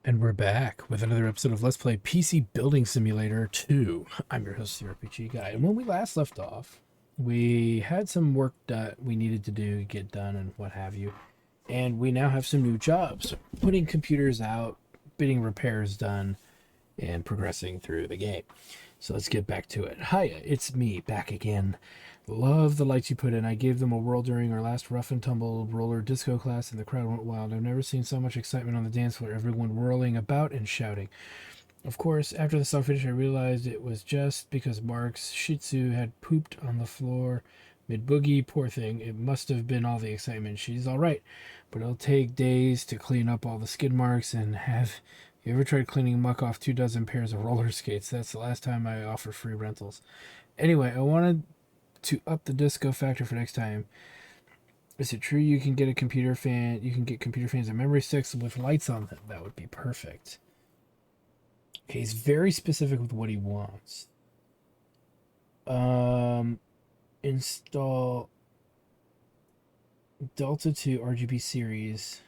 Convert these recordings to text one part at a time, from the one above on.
And we're back with another episode of Let's Play PC Building Simulator 2. I'm your host, the RPG Guy. And when we last left off, we had some work that we needed to do, get done, and what have you. And we now have some new jobs. Putting computers out, getting repairs done, and progressing through the game. So let's get back to it. Hiya, it's me, back again. Love the lights you put in. I gave them a whirl during our last rough and tumble roller disco class, and the crowd went wild. I've never seen so much excitement on the dance floor, everyone whirling about and shouting. Of course, after the song finished, I realized it was just because Mark's Shih Tzu had pooped on the floor mid-boogie. Poor thing. It must have been all the excitement. She's all right, but it'll take days to clean up all the skid marks. And have you ever tried cleaning muck off 24 pairs of roller skates? That's the last time I offered free rentals. Anyway, I wanted to up the disco factor for next time. Is it true you can get computer fans and memory sticks with lights on them? That would be perfect. Okay, he's very specific with what he wants. Install Delta 2 RGB series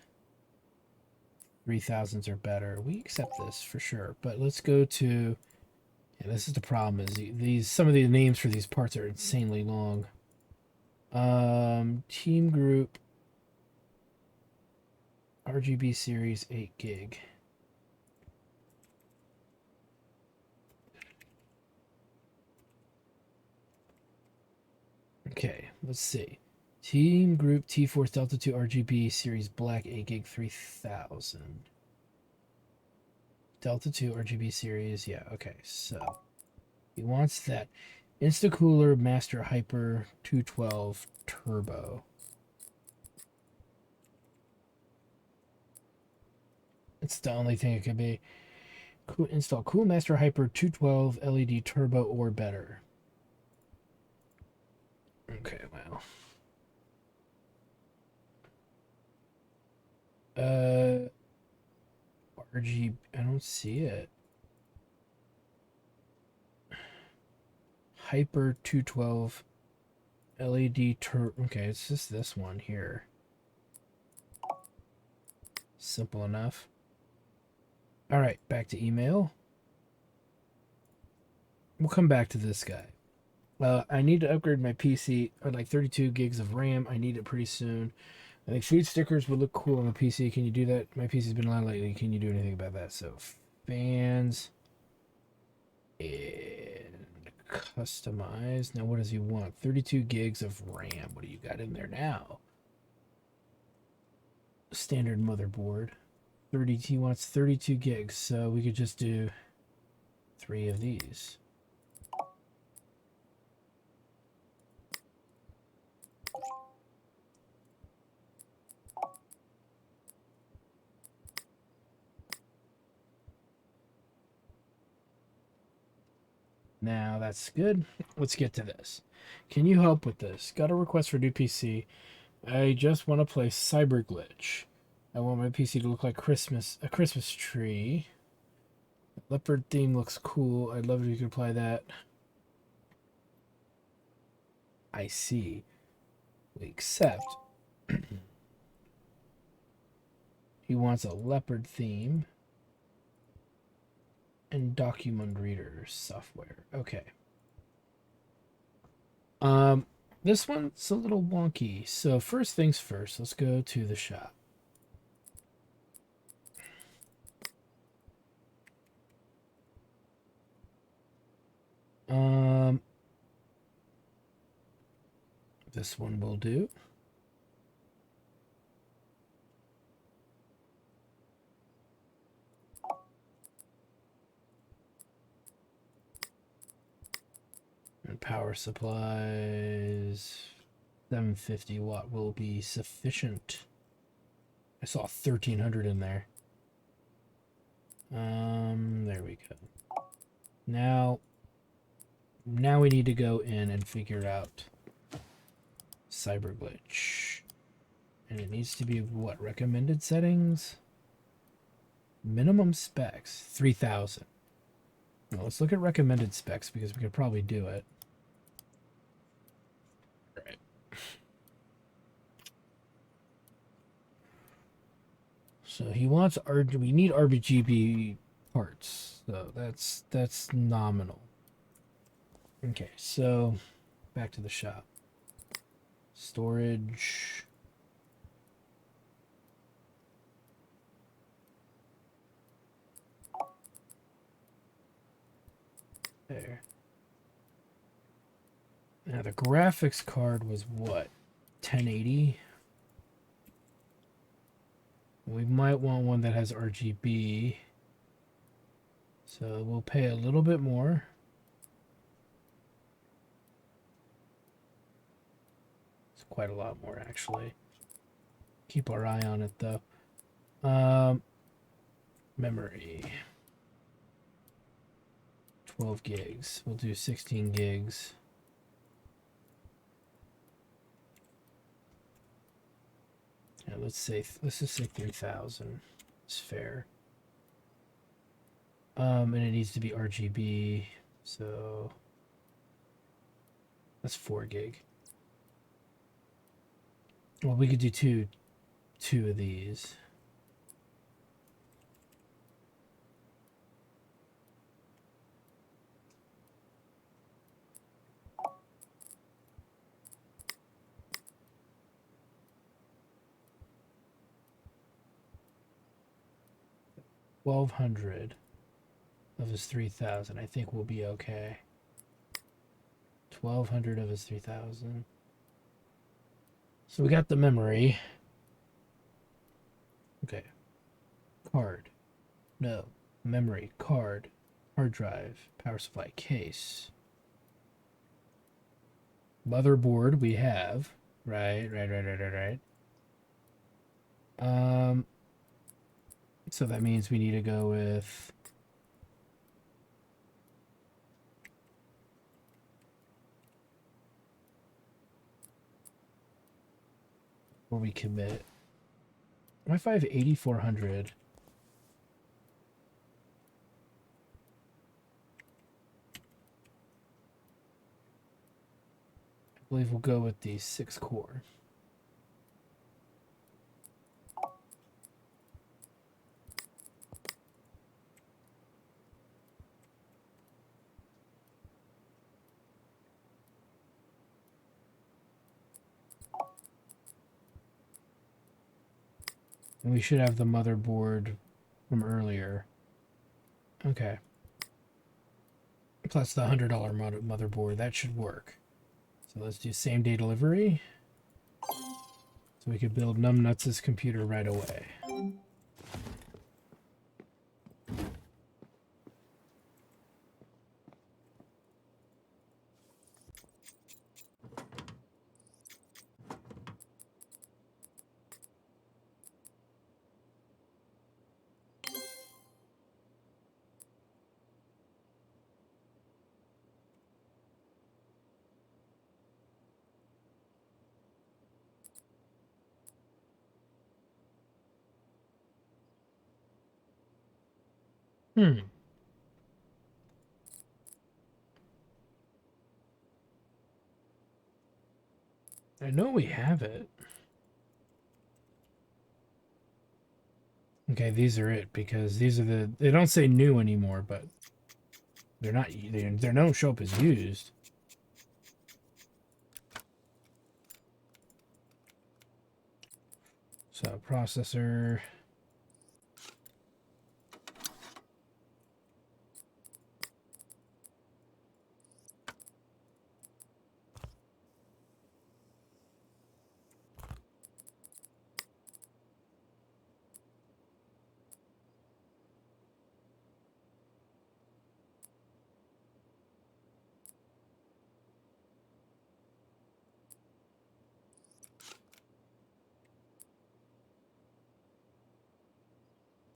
3000s or better. We accept this for sure, but let's go to, yeah, this is the problem, is some of the names for these parts are insanely long. Team group RGB series 8 gig. Okay, let's see. Team group T-Force Delta 2 RGB series black 8 gig 3000. Delta 2 RGB series, yeah, okay, so he wants that. Instacooler Master Hyper 212 Turbo. It's the only thing it could be. Install Cool Master Hyper 212 LED Turbo or better. Okay, well. RGB, I don't see it. Hyper 212 LED Turbo. Okay, it's just this one here. Simple enough. All right, back to email. We'll come back to this guy. I need to upgrade my PC. I'd like 32 gigs of RAM. I need it pretty soon. I think food stickers would look cool on the PC. Can you do that? My PC's been loud lately. Can you do anything about that? So, fans and customize. Now, what does he want? 32 gigs of RAM. What do you got in there now? Standard motherboard. He wants 32 gigs, so we could just do 3 of these. Now that's good. Let's get to this. Can you help with this? Got a request for new PC. I just want to play Cyber Glitch. I want my PC to look like a Christmas tree. Leopard theme looks cool. I'd love if you could apply that. I see. We accept. He wants a leopard theme and document reader software. Okay. This one's a little wonky. So first things first, let's go to the shop. This one will do. And power supplies, 750 watt will be sufficient. I saw 1300 in there. There we go. Now we need to go in and figure out Cyber Glitch. And it needs to be what? Recommended settings? Minimum specs, 3000. Well, let's look at recommended specs because we could probably do it. All right. So he wants we need RGB parts. So that's nominal. Okay, so back to the shop. Storage. There. Now the graphics card was what? 1080? We might want one that has RGB. So we'll pay a little bit more. It's quite a lot more actually. Keep our eye on it though. Memory. 12 gigs. We'll do 16 gigs. Yeah, let's just say 3,000. It's fair. And it needs to be RGB, so that's 4 gig. Well, we could do two of these. $1,200 of his 3,000. I think we'll be okay. 1,200 of his 3,000. So we got the memory. Okay. Card. No. Memory. Card. Hard drive. Power supply. Case. Motherboard we have. Right. So that means we need to go with where we commit. Wi-Fi of 8400. I believe we'll go with the 6-core. And we should have the motherboard from earlier. Okay. Plus the $100 motherboard. That should work. So let's do same day delivery. So we could build Numbnuts' computer right away. I know we have it. Okay, these are it because these are they don't say new anymore, but they don't show up as used. So processor.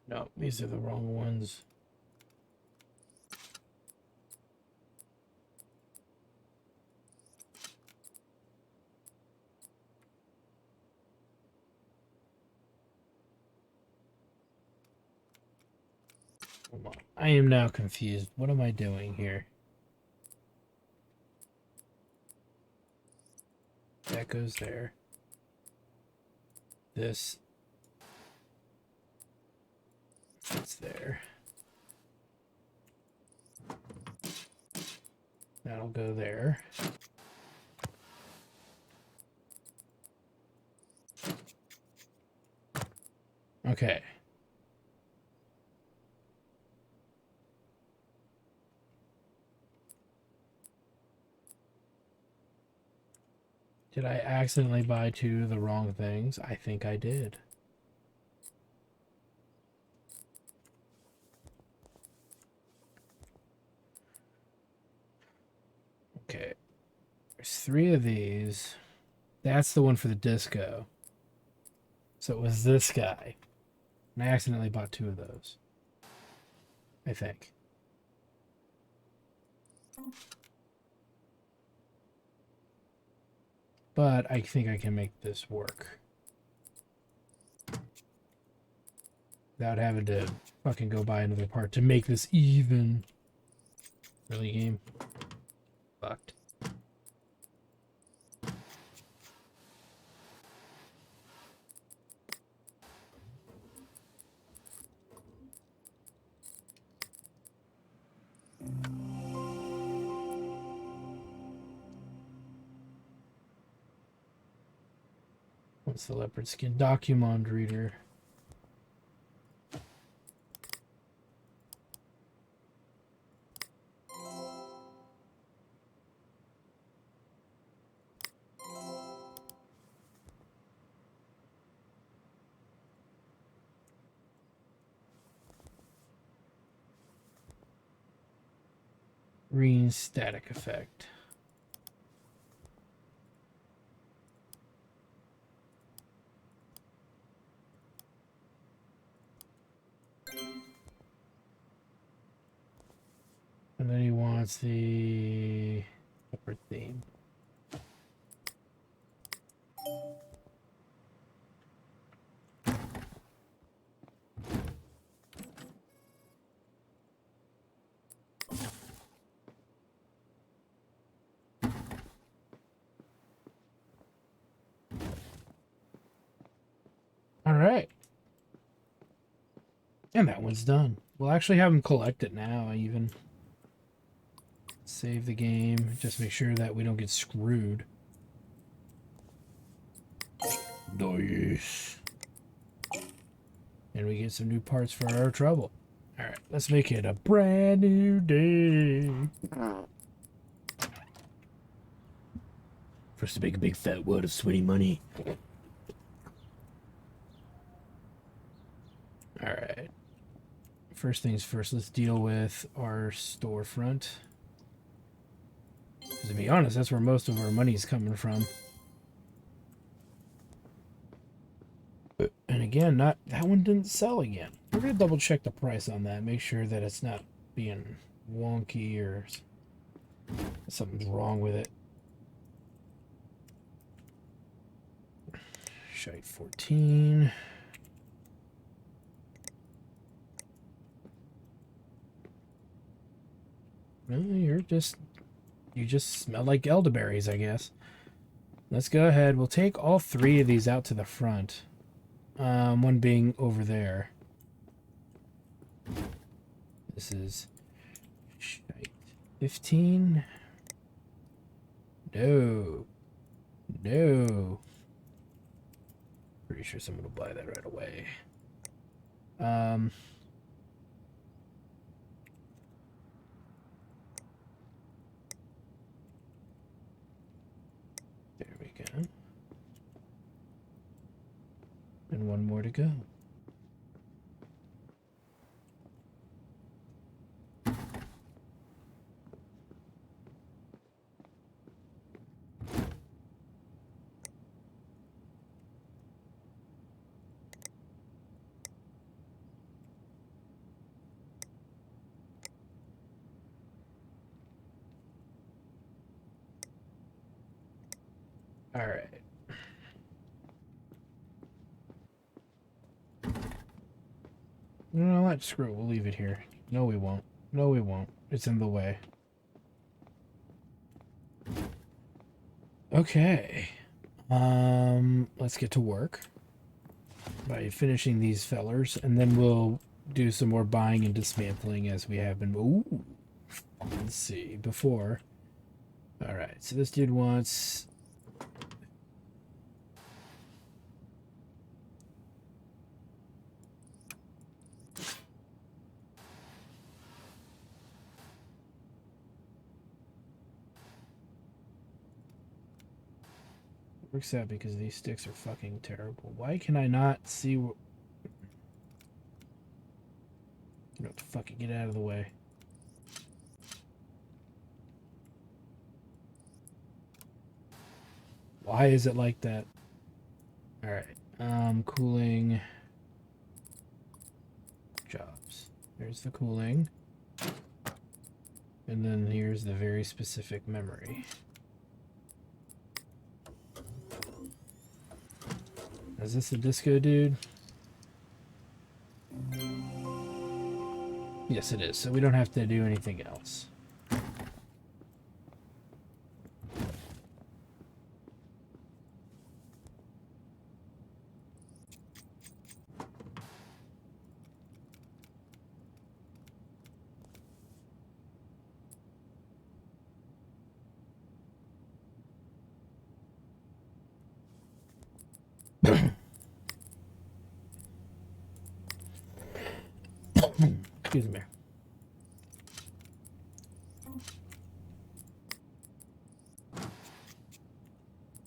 No, these are the wrong ones. Hold on. I am now confused. What am I doing here? That goes there. This. It's there. That'll go there. Okay. Did I accidentally buy two of the wrong things? I think I did. Okay. There's three of these. That's the one for the disco. So it was this guy. And I accidentally bought two of those. I think. But I think I can make this work. Without having to fucking go buy another part to make this even. Really, game? Fucked. What's the leopard skin? Document reader. Green static effect. And then he wants the leopard theme. All right. And that one's done. We'll actually have them collect it now, even. Save the game. Just make sure that we don't get screwed. Nice. And we get some new parts for our trouble. All right, let's make it a brand new day. For us to make a big fat wad of sweaty money. All right. First things first, let's deal with our storefront. To be honest, that's where most of our money's coming from. And again, not that one didn't sell again. We're gonna double check the price on that, make sure that it's not being wonky or something's wrong with it. Shite 14. Well, you just smell like elderberries, I guess. Let's go ahead. We'll take all three of these out to the front. One being over there. This is 15. No. No. Pretty sure someone will buy that right away. There we go. And one more to go. All right. You know what? Screw it. We'll leave it here. No, we won't. No, we won't. It's in the way. Okay. Let's get to work by finishing these fellers, and then we'll do some more buying and dismantling as we have been. Ooh, let's see. Before. All right, so this dude wants. Works out because these sticks are fucking terrible. Why can I not see what... You have to fucking get out of the way. Why is it like that? Alright. Cooling jobs. There's the cooling. And then here's the very specific memory. Is this a disco dude? Yes, it is. So we don't have to do anything else. Excuse me.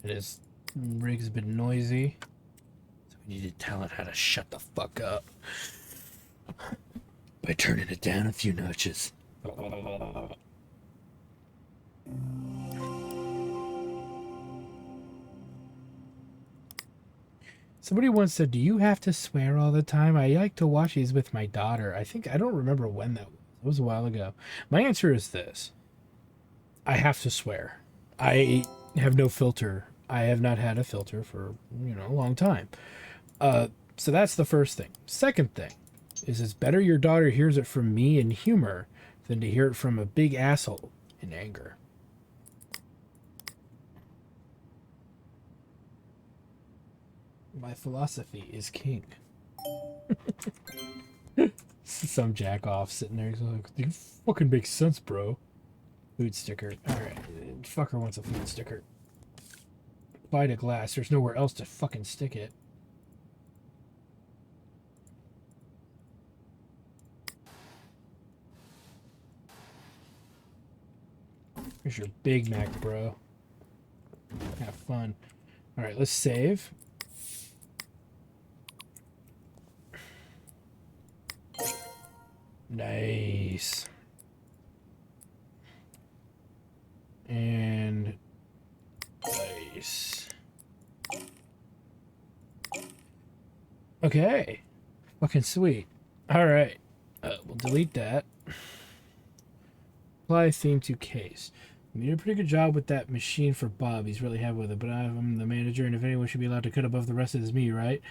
His rig's a bit noisy, so we need to tell it how to shut the fuck up by turning it down a few notches. Somebody once said, "Do you have to swear all the time?" I like to watch these with my daughter. I don't remember when that was. It was a while ago. My answer is this: I have to swear. I have no filter. I have not had a filter for, a long time. So that's the first thing. Second thing is it's better your daughter hears it from me in humor than to hear it from a big asshole in anger. My philosophy is king. Some jack off sitting there. He's like, "You fucking make sense, bro." Food sticker. Alright. Fucker wants a food sticker. Apply to glass. There's nowhere else to fucking stick it. Here's your Big Mac, bro. Have fun. Alright, let's save. Nice. And nice. Okay. Fucking sweet. Alright. We'll delete that. Apply theme to case. You did a pretty good job with that machine for Bob. He's really happy with it, but I'm the manager, and if anyone should be allowed to cut above the rest, it is me, right?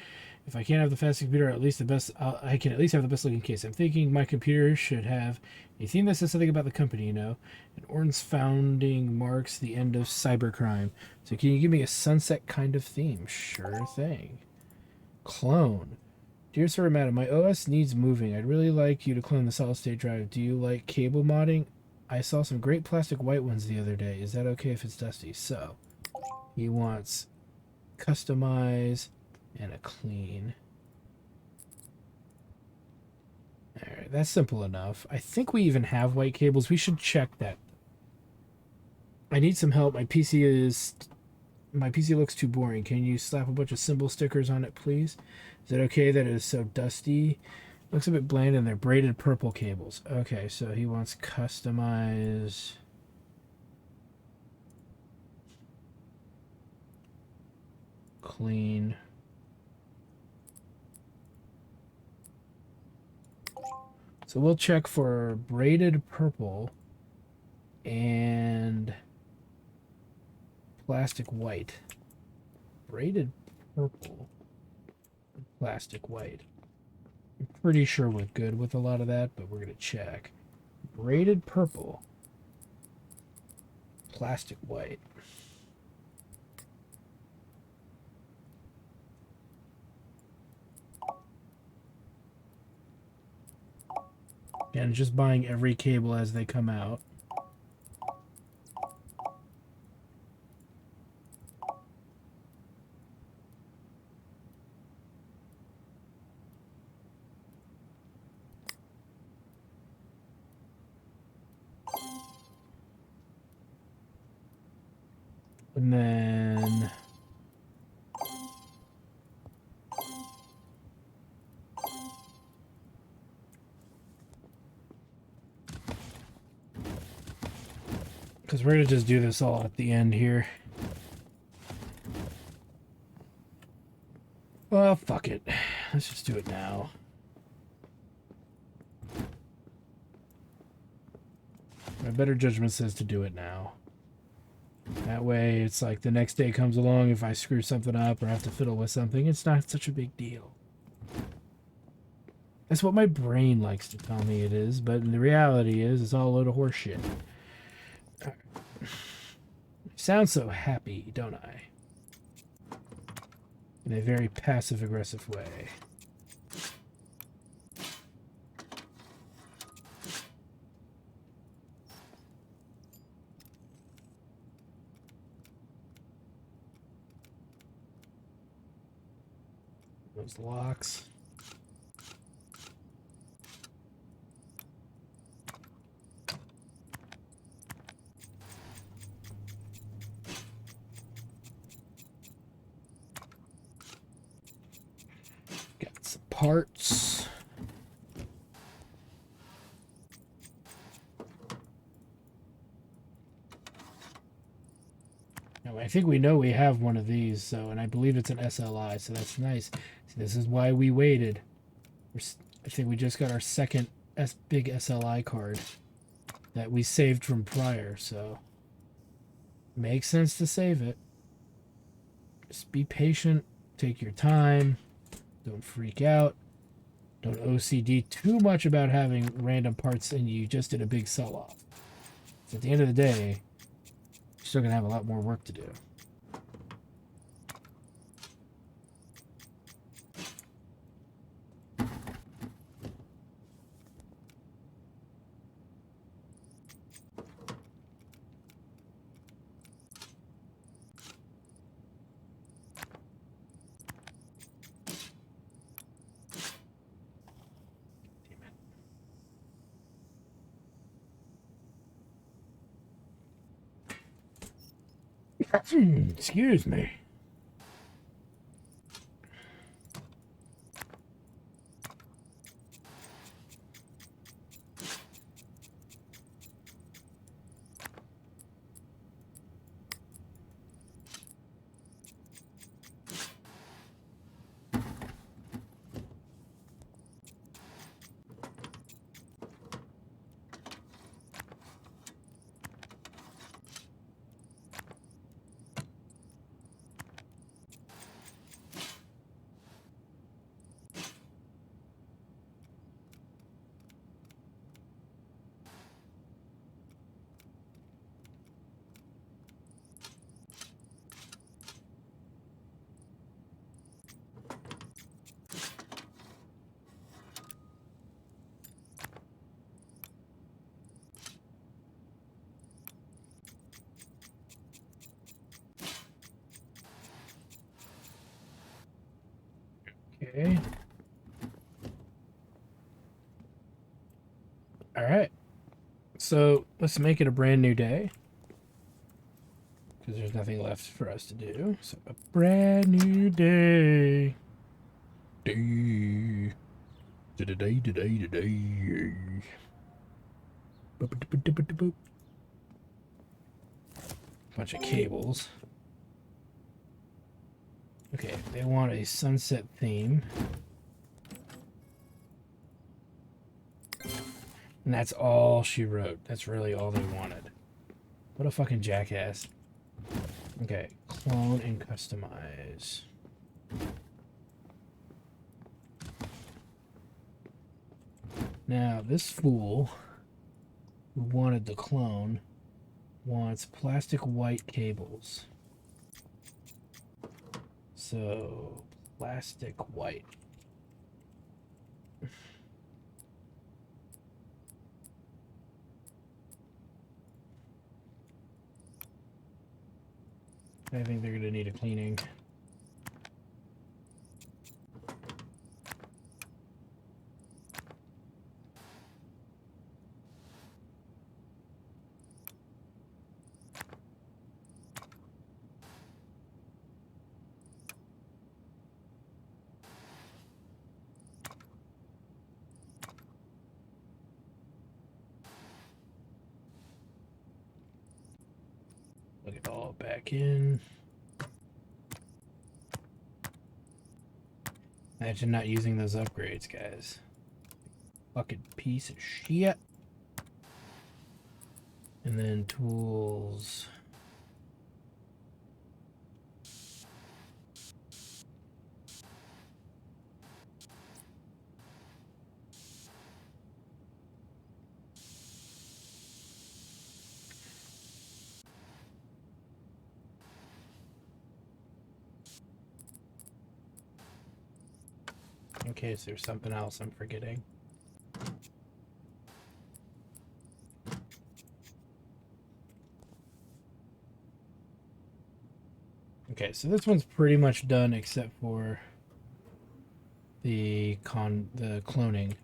If I can't have the fastest computer, at least I can at least have the best looking case. I'm thinking my computer should have a theme that says something about the company, And Orton's founding marks the end of cybercrime. So can you give me a sunset kind of theme? Sure thing. Clone. Dear Sir Madam, my OS needs moving. I'd really like you to clone the solid state drive. Do you like cable modding? I saw some great plastic white ones the other day. Is that okay if it's dusty? So, he wants customize and a clean. Alright, that's simple enough. I think we even have white cables. We should check that. I need some help. My PC looks too boring. Can you slap a bunch of symbol stickers on it, please? Is it okay that it is so dusty? Looks a bit bland and they're braided purple cables. Okay, so he wants customize. Clean. So we'll check for braided purple and plastic white. Braided purple, plastic white. I'm pretty sure we're good with a lot of that, but we're going to check. Braided purple, plastic white. And just buying every cable as they come out. And then because we're gonna just do this all at the end here. Well, fuck it. Let's just do it now. My better judgment says to do it now. That way, it's like the next day comes along, if I screw something up or have to fiddle with something, it's not such a big deal. That's what my brain likes to tell me it is, but the reality is, it's all a load of horse shit. I sound so happy, don't I? In a very passive-aggressive way. Those locks. Got some parts. Now, I think we know we have one of these, so, and I believe it's an SLI, so that's nice. See, this is why we waited. I think we just got our second big SLI card that we saved from prior, so makes sense to save it. Just be patient, take your time, don't freak out, don't OCD too much about having random parts and you just did a big sell-off. So at the end of the day, you're still gonna have a lot more work to do. Excuse me. Okay. All right. So let's make it a brand new day. Because there's nothing left for us to do. So a brand new day. Day. Today. Bunch of cables. Okay, they want a sunset theme. And that's all she wrote. That's really all they wanted. What a fucking jackass. Okay, clone and customize. Now, this fool who wanted the clone wants plastic white cables. So, plastic white. I think they're gonna need a cleaning. Plug it all back in. Imagine not using those upgrades, guys. Fucking piece of shit. And then tools. In case there's something else I'm forgetting. Okay, so this one's pretty much done except for the cloning.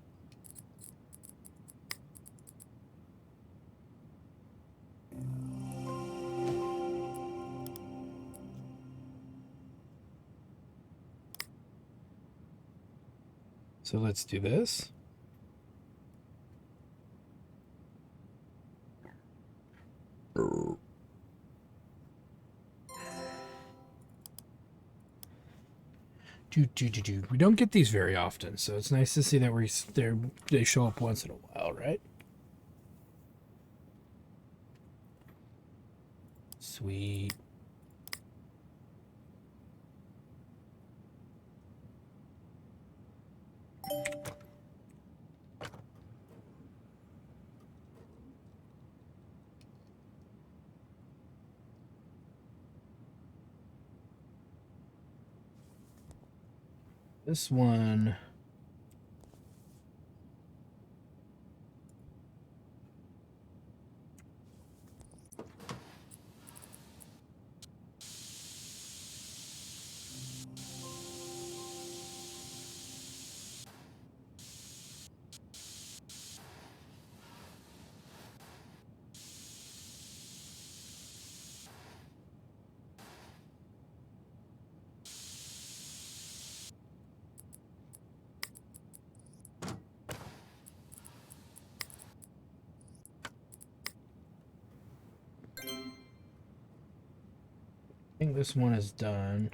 So let's do this. We don't get these very often, so it's nice to see that they show up once in a while, right? Sweet. This one. I think this one is done.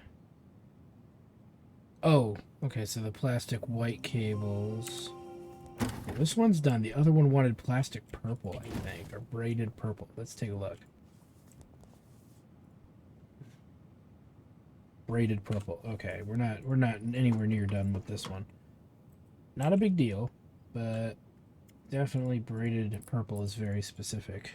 Oh, okay, so the plastic white cables. This one's done. The other one wanted plastic purple, I think, or braided purple. Let's take a look. Braided purple. Okay, we're not anywhere near done with this one. Not a big deal, but definitely braided purple is very specific.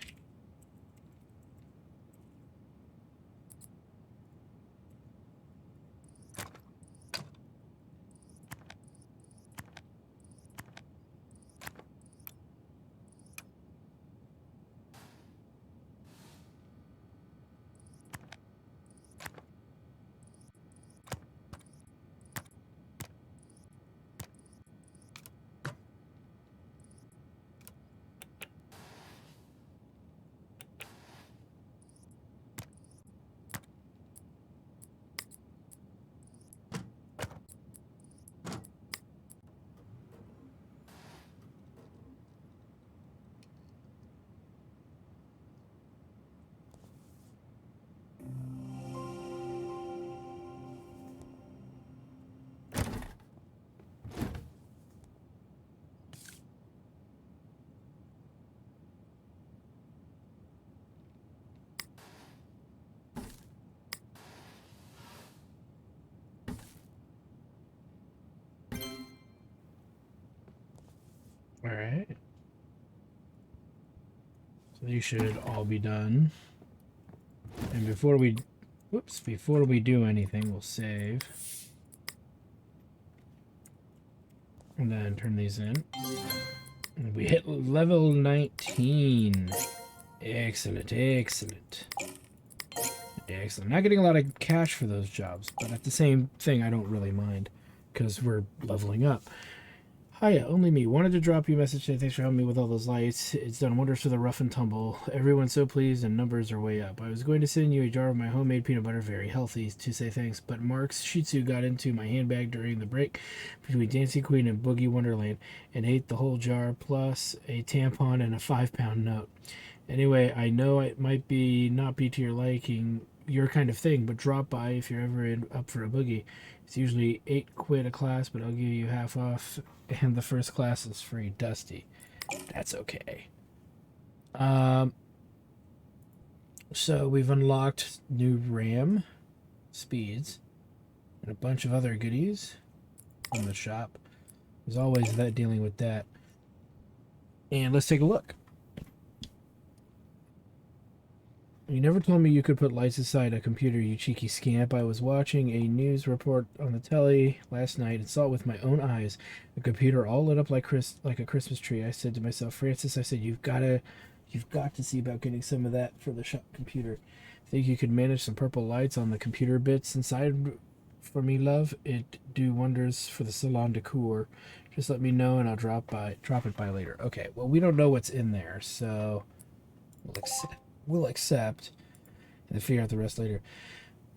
All right. So these should all be done. And before we do anything, we'll save. And then turn these in. And we hit level 19. Excellent, excellent. Excellent. Not getting a lot of cash for those jobs, but at the same thing, I don't really mind because we're leveling up. Hiya, only me. Wanted to drop you a message today. Thanks for helping me with all those lights. It's done wonders for the rough and tumble. Everyone's so pleased and numbers are way up. I was going to send you a jar of my homemade peanut butter, very healthy, to say thanks, but Mark's Shih Tzu got into my handbag during the break between Dancing Queen and Boogie Wonderland and ate the whole jar plus a tampon and a 5-pound note. Anyway, I know it might not be to your liking, your kind of thing, but drop by if you're ever up for a boogie. It's usually £8 a class, but I'll give you half off, and the first class is free. Dusty. That's okay. So we've unlocked new RAM speeds and a bunch of other goodies from the shop. There's always that dealing with that. And let's take a look. You never told me you could put lights aside a computer, you cheeky scamp. I was watching a news report on the telly last night and saw it with my own eyes. A computer all lit up like a Christmas tree. I said to myself, Francis, I said, you've got to see about getting some of that for the shop computer. Think you could manage some purple lights on the computer bits inside for me, love? It'd do wonders for the salon decor. Just let me know and I'll drop it by later. Okay, well, we don't know what's in there, so we'll accept and figure out the rest later.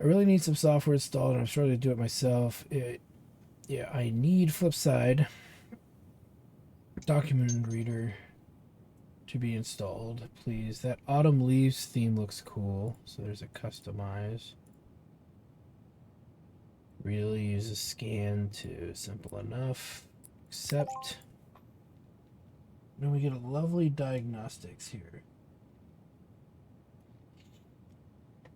I really need some software installed and I'm struggling to do it myself. Yeah, I need Flipside document reader to be installed, please. That autumn leaves theme looks cool, so there's a customize. Really use a scan to simple enough. Accept. Then we get a lovely diagnostics here.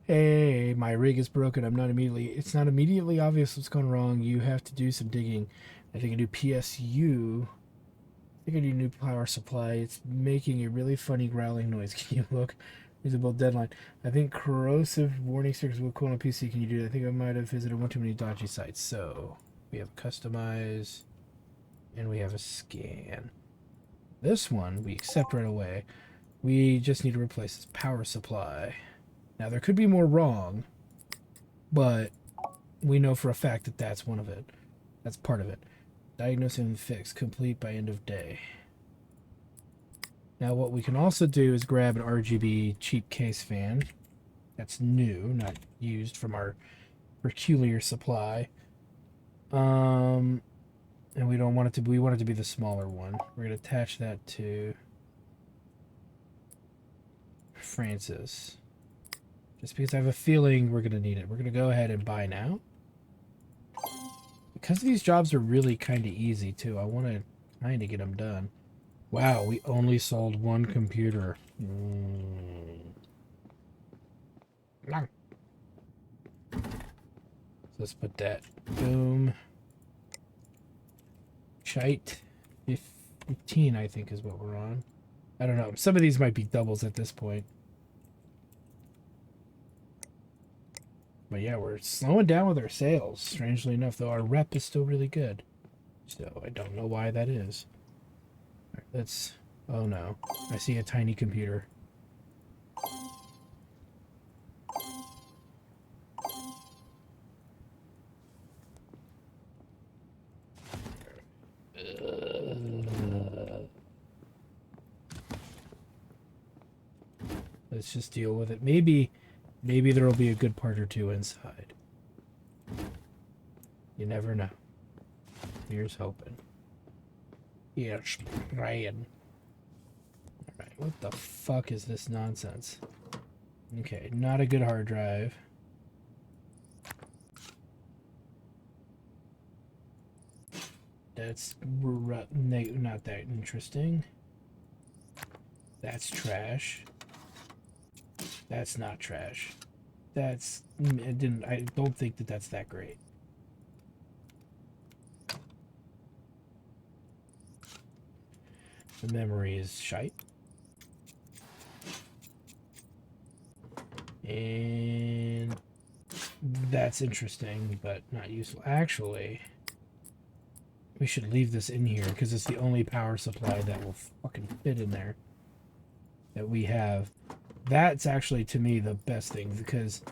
Hey, my rig is broken. It's not immediately obvious what's going wrong. You have to do some digging. I think a new PSU. I think I need a new power supply. It's making a really funny growling noise. Can you look? Visible deadline. I think corrosive warning stickers will cool on PC. Can you do that? I think I might have visited one too many dodgy sites. So we have customize and we have a scan. This one we accept right away. We just need to replace this power supply. Now, there could be more wrong, but we know for a fact that that's one of it. That's part of it. Diagnose and fix. Complete by end of day. Now, what we can also do is grab an RGB cheap case fan. That's new, not used from our peculiar supply. And we don't want it to be, we want it to be the smaller one. We're going to attach that to Francis. Just because I have a feeling we're going to need it. We're going to go ahead and buy now. Because these jobs are really kind of easy, too. I want to kind of get them done. Wow, we only sold one computer. So let's put that. Boom. Shite. 15, I think, is what we're on. I don't know. Some of these might be doubles at this point. But yeah, we're slowing down with our sales. Strangely enough, though, our rep is still really good. So I don't know why that is. All right, let's... Oh no. I see a tiny computer. Let's just deal with it. Maybe there will be a good part or two inside. You never know. Here's hoping. Here's praying. Alright, what the fuck is this nonsense? Okay, not a good hard drive. That's not that interesting. That's trash. That's not trash. That's... I don't think that that's that great. The memory is shite. And... that's interesting, but not useful. Actually, we should leave this in here, because it's the only power supply that will fucking fit in there. That we have. That's actually, to me, the best thing, because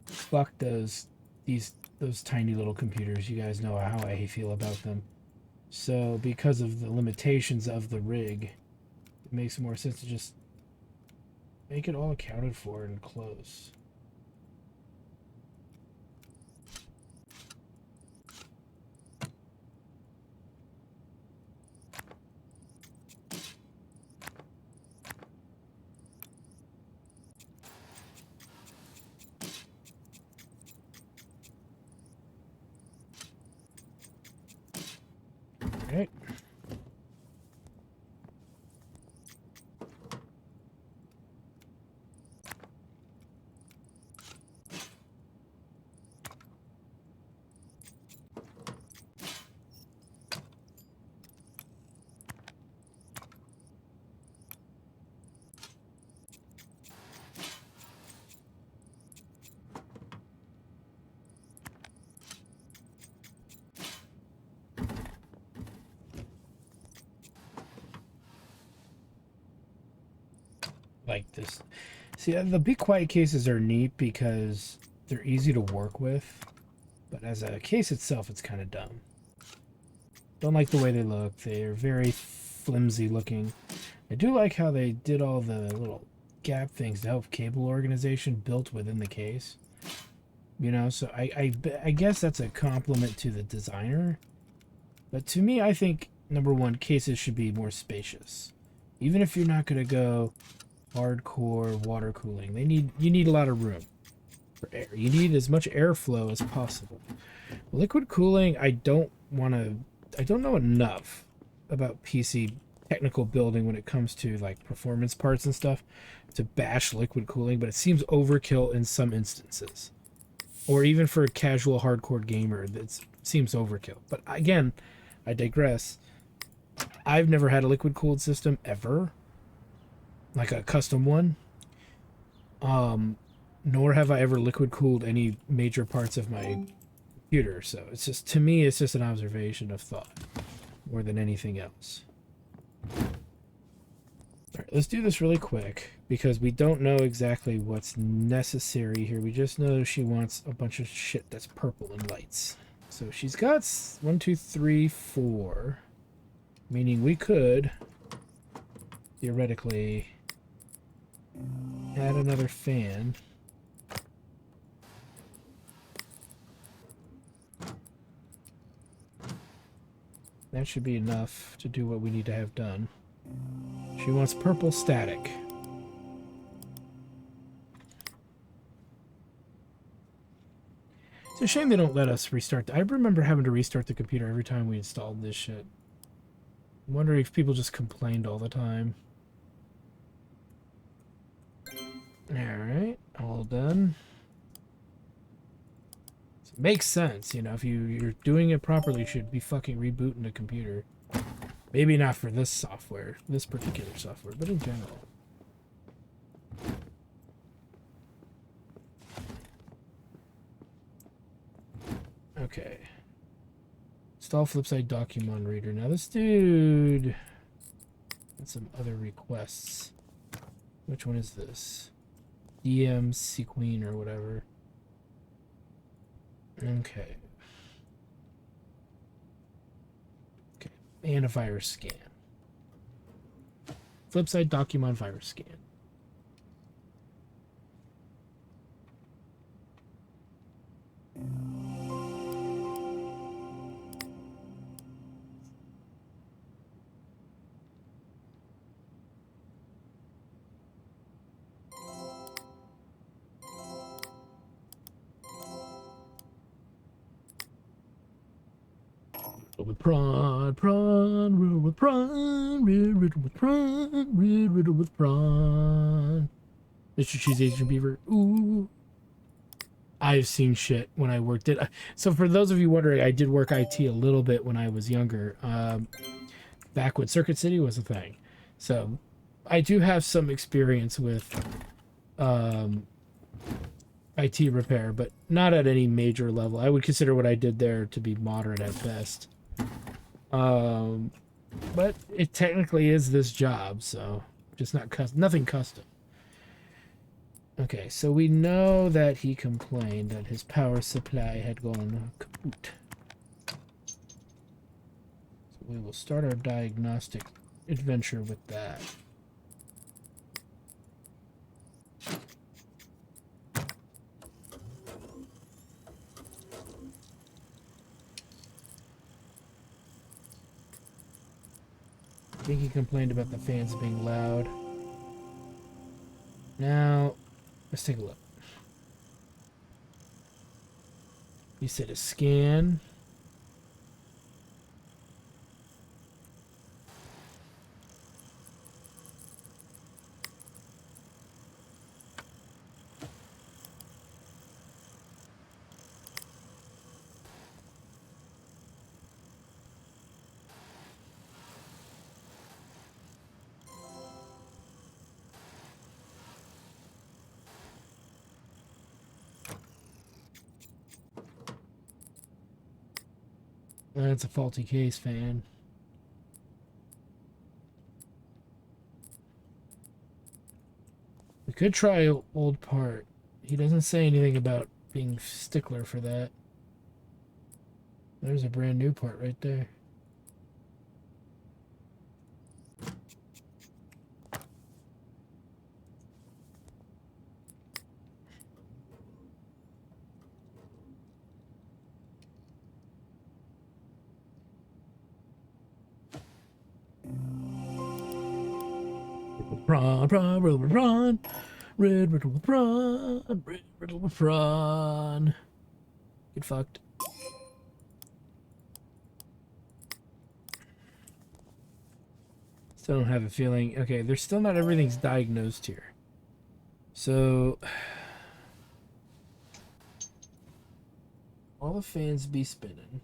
fuck those tiny little computers. You guys know how I feel about them. So because of the limitations of the rig, it makes more sense to just make it all accounted for and close. Right. Like this. See, the Be Quiet cases are neat because they're easy to work with, but as a case itself, it's kind of dumb. Don't like the way they look. They're very flimsy looking. I do like how they did all the little gap things to help cable organization built within the case. You know, so I guess that's a compliment to the designer. But to me, I think, number one, cases should be more spacious. Even if you're not going to go hardcore water cooling, you need a lot of room for air. You need as much airflow as possible. Liquid cooling, I don't know enough about PC technical building when it comes to like performance parts and stuff to bash liquid cooling, but it seems overkill in some instances. Or even for a casual hardcore gamer, that seems overkill. But again, I digress. I've never had a liquid cooled system ever, like a custom one. Nor have I ever liquid cooled any major parts of my computer. So it's just, to me, it's just an observation of thought more than anything else. All right, let's do this really quick because we don't know exactly what's necessary here. We just know she wants a bunch of shit that's purple and lights. So she's got 1, 2, 3, 4, meaning we could theoretically add another fan. That should be enough to do what we need to have done. She wants purple static. It's a shame they don't let us restart. I remember having to restart the computer every time we installed this shit. I'm wondering if people just complained all the time. Alright, all done. It makes sense, you know, if you're doing it properly, you should be fucking rebooting the computer. Maybe not for this software, this particular software, but in general. Okay. Install Flipside document reader. Now this dude had some other requests. Which one is this? DM Sequeen or whatever. Okay. Okay. And a virus scan. Flipside document virus scan. With prawn, riddle with prawn, riddle with prawn, riddle with prawn. Mr. Cheese Asian Beaver. Ooh. I've seen shit when I worked it. So for those of you wondering, I did work IT a little bit when I was younger. Back when Circuit City was a thing. So I do have some experience with IT repair, but not at any major level. I would consider what I did there to be moderate at best. But it technically is this job, so just nothing custom. Okay, so we know that he complained that his power supply had gone kaput. So we will start our diagnostic adventure with that. I think he complained about the fans being loud. Now, let's take a look. You said a scan. That's a faulty case fan. We could try old part. He doesn't say anything about being stickler for that. There's a brand new part right there. Prawn, prawn, riddle, prawn, red riddle, prawn, red riddle, prawn. Get fucked. Still don't have a feeling. Okay, there's still not everything's diagnosed here. So all the fans be spinning.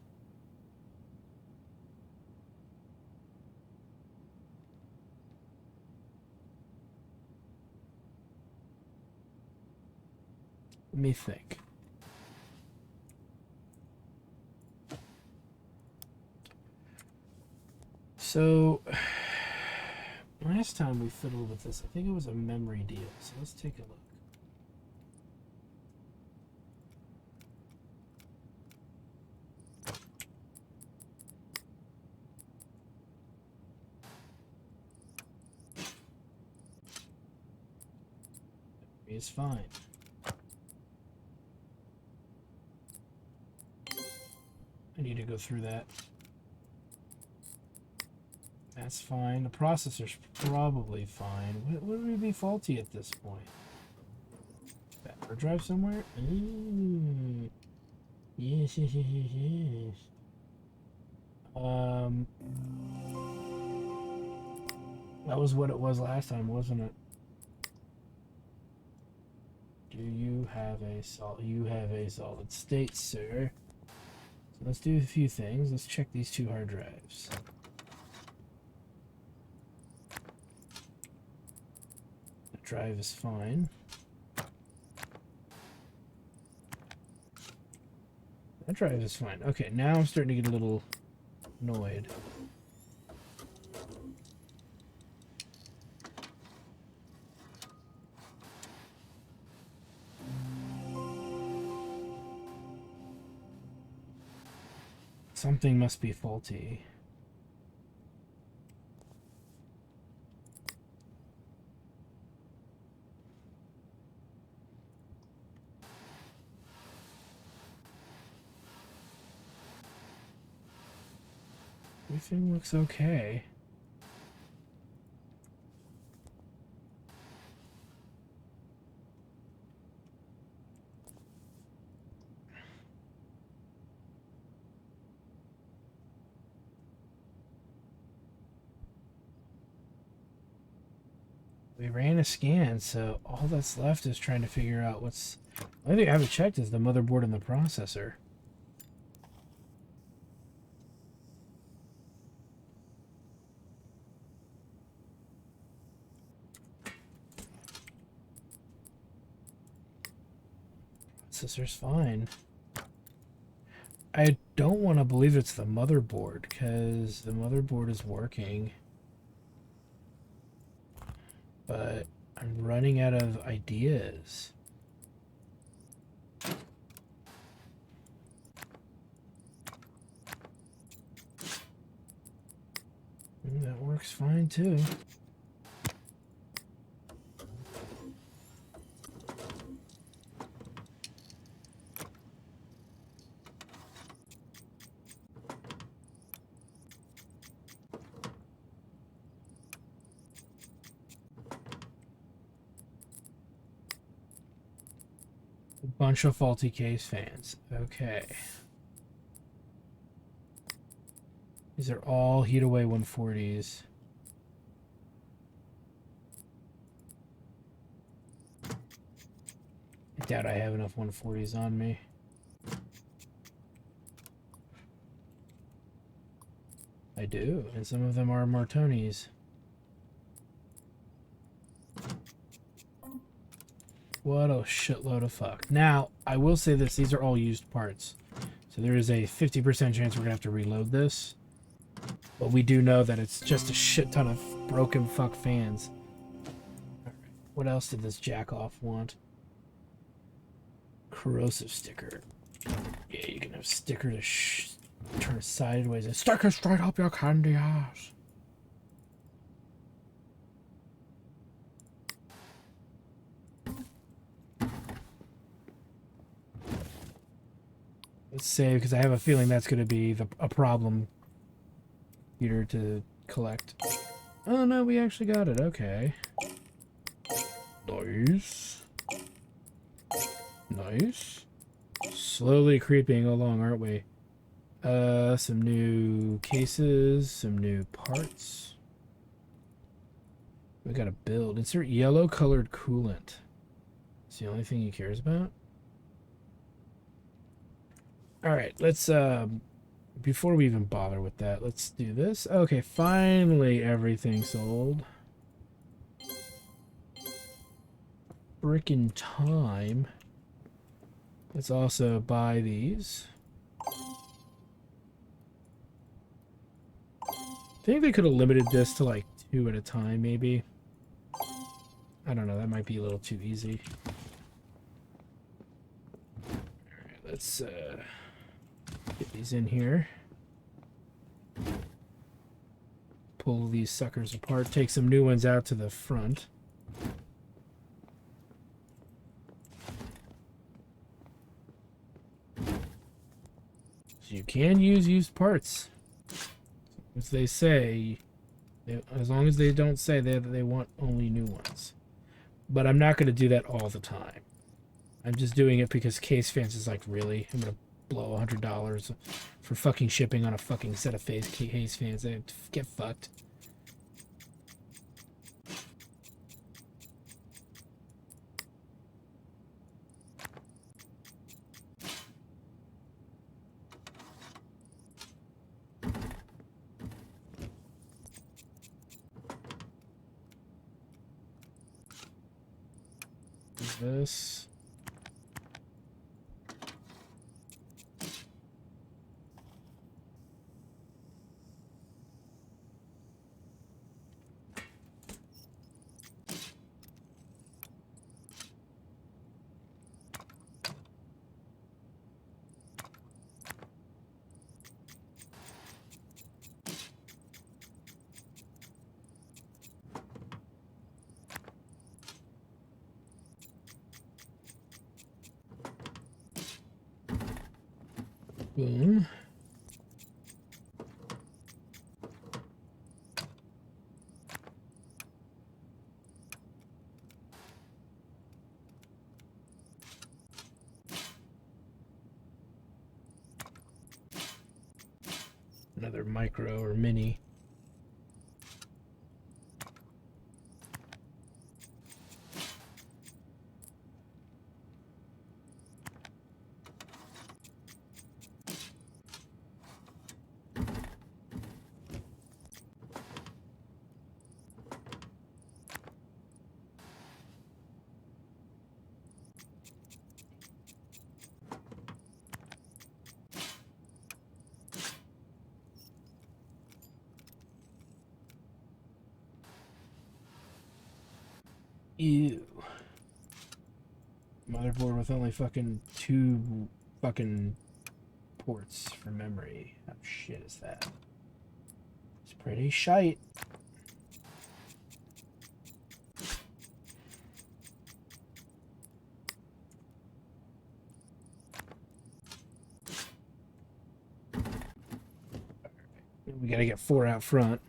Let me think. So last time we fiddled with this, I think it was a memory deal. So let's take a look. It's fine. I need to go through that. That's fine. The processor's probably fine. What would be faulty at this point? Battery drive somewhere? Ooh. Yes, yes, yes, yes, yes. That was what it was last time, wasn't it? Do you have a solid state, sir? So let's do a few things. Let's check these two hard drives. The drive is fine. That drive is fine. Okay, now I'm starting to get a little annoyed. Something must be faulty. Everything looks okay. We ran a scan, so all that's left is trying to figure out what's... The only thing I haven't checked is the motherboard and the processor. Processor's fine. I don't want to believe it's the motherboard, because the motherboard is working. But I'm running out of ideas. That works fine too. A bunch of faulty case fans. Okay. These are all heat away 140s. I doubt I have enough 140s on me. I do, and some of them are Martonis. What a shitload of fuck. Now, I will say this, these are all used parts. So there is a 50% chance we're going to have to reload this. But we do know that it's just a shit ton of broken fuck fans. Alright, what else did this jackoff want? Corrosive sticker. Yeah, you can have sticker to turn sideways and stick it straight up your candy ass. Let's save, because I have a feeling that's going to be a problem computer to collect. Oh no, we actually got it. Okay. Nice. Nice. Slowly creeping along, aren't we? Some new cases, some new parts. We gotta build. Insert yellow colored coolant. It's the only thing he cares about. Alright, let's before we even bother with that, let's do this. Okay, finally everything sold. Frickin' time. Let's also buy these. I think they could have limited this to like 2 at a time, maybe. I don't know, that might be a little too easy. Alright, let's get these in here. Pull these suckers apart, take some new ones out to the front. So you can use used parts. As they say, as long as they don't say that they want only new ones. But I'm not going to do that all the time. I'm just doing it because Case Fans is like, really? I'm going to blow $100 for fucking shipping on a fucking set of Case Fans. They get fucked. This. Boom. Another micro or mini. Ew. Motherboard with only fucking 2 fucking ports for memory. How shit is that? It's pretty shite. We gotta get 4 out front.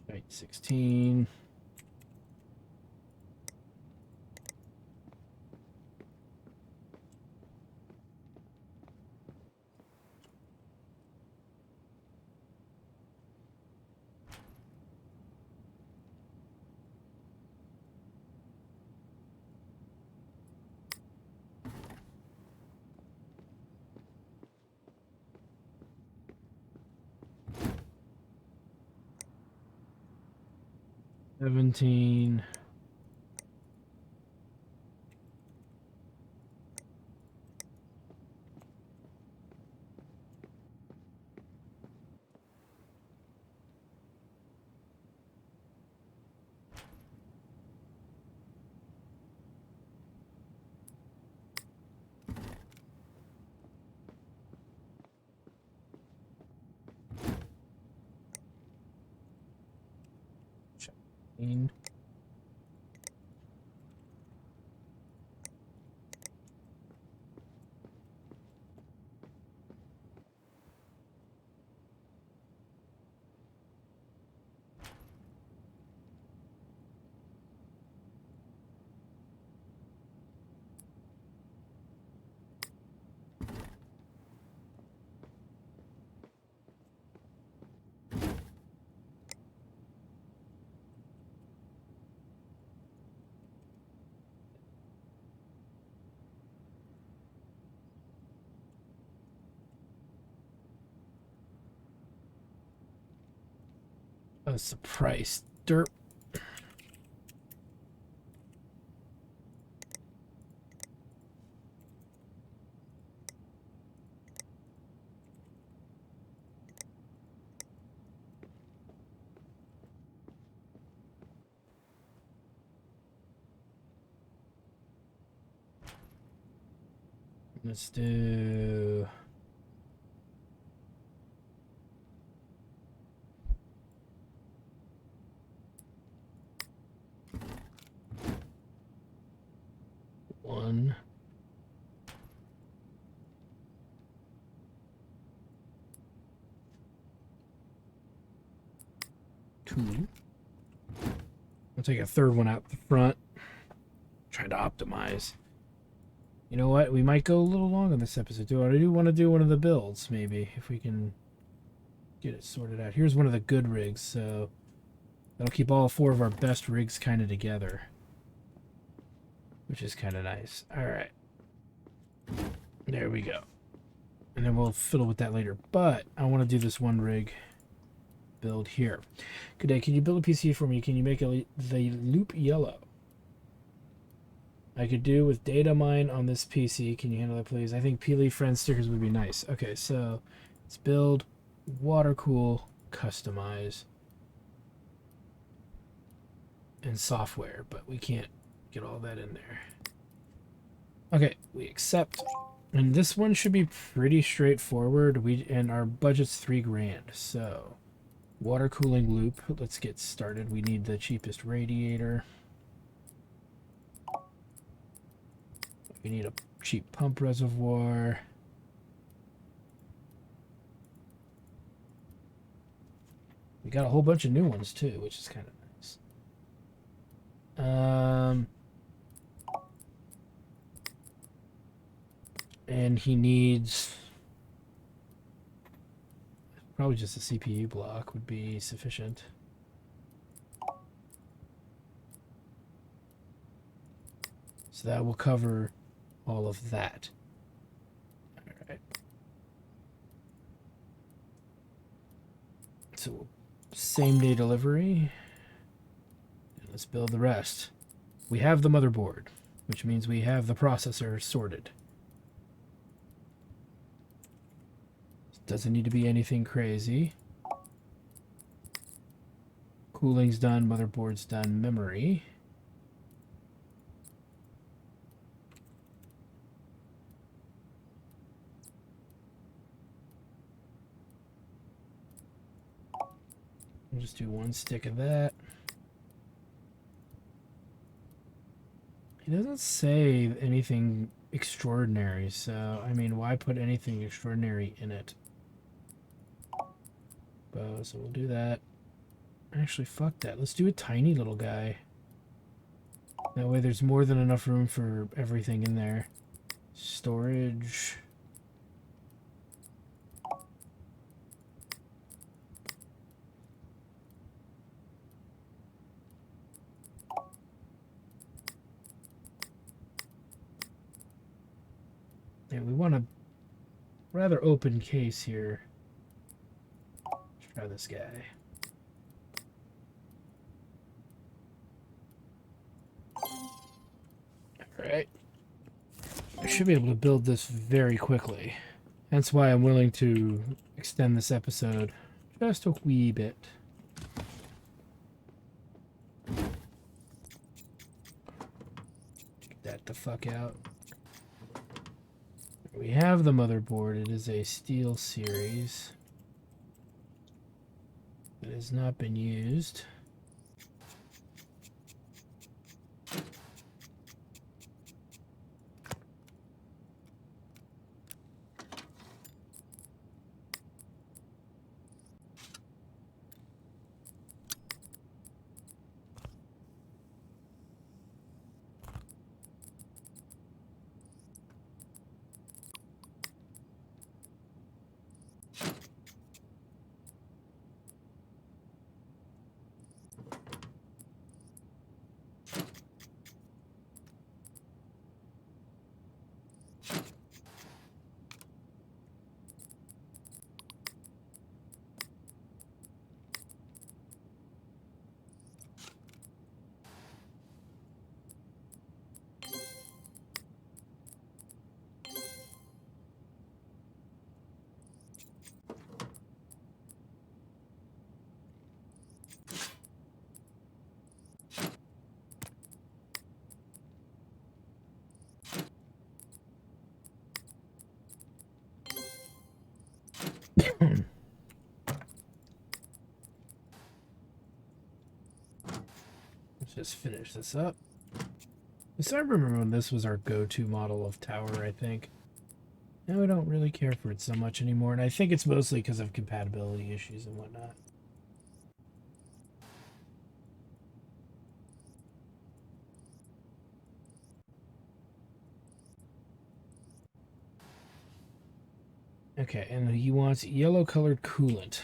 Right, 16. $17. What's the price? Derp. Let's do... one. 2. I'll take a 3rd one out the front. Trying to optimize. You know what? We might go a little long on this episode. I do want to do one of the builds, maybe, if we can get it sorted out. Here's one of the good rigs, so that'll keep all 4 of our best rigs kind of together, which is kind of nice. All right. There we go. And then we'll fiddle with that later. But I want to do this one rig build here. Good day. Can you build a PC for me? Can you make the loop yellow? I could do with data mine on this PC. Can you handle that, please? I think Peely friend stickers would be nice. Okay, so let's build, water cool, customize, and software, but we can't get all that in there. Okay, we accept. And this one should be pretty straightforward. And our budget's $3,000. So water cooling loop. Let's get started. We need the cheapest radiator. We need a cheap pump reservoir. We got a whole bunch of new ones too, which is kind of nice. And he needs probably just a CPU block would be sufficient. So that will cover all of that. All right. so same day delivery. Let's build the rest. We have the motherboard, which means we have the processor sorted. Doesn't need to be anything crazy. Cooling's done, motherboard's done, memory. We'll just do one stick of that. It doesn't say anything extraordinary, so, I mean, why put anything extraordinary in it? So we'll do that. Actually, fuck that. Let's do a tiny little guy. That way there's more than enough room for everything in there. Storage. And we want a rather open case here. Let's try this guy. Alright. I should be able to build this very quickly. That's why I'm willing to extend this episode just a wee bit. Get that the fuck out. We have the motherboard. It is a Steel Series. It has not been used. Let's just finish this up. So I remember when this was our go-to model of tower, I think. Now we don't really care for it so much anymore, and I think it's mostly because of compatibility issues and whatnot. Okay, and he wants yellow-colored coolant.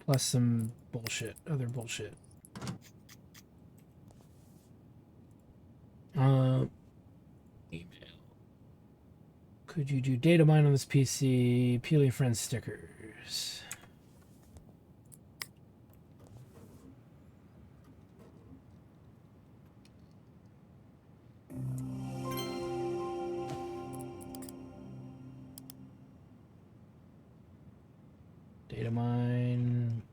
Plus some bullshit, other bullshit. Email. Could you do data mine on this PC? Peel your friend's stickers. Data mine.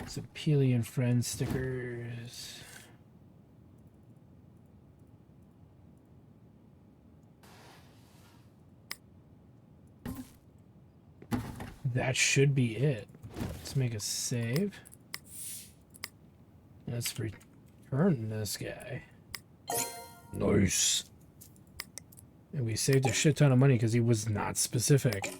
Some Peely and Friends stickers. That should be it. Let's make a save. Let's return this guy. Nice. And we saved a shit ton of money because he was not specific.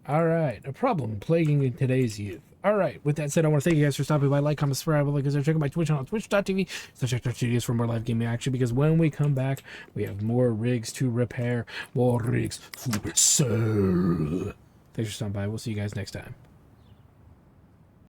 Alright, a problem plaguing today's youth. Alright, with that said, I want to thank you guys for stopping by. Like, comment, subscribe, like, check out my Twitch channel, twitch.tv. So check our studios for more live gaming action, because when we come back, we have more rigs to repair, more rigs to sell. Thanks for stopping by. We'll see you guys next time.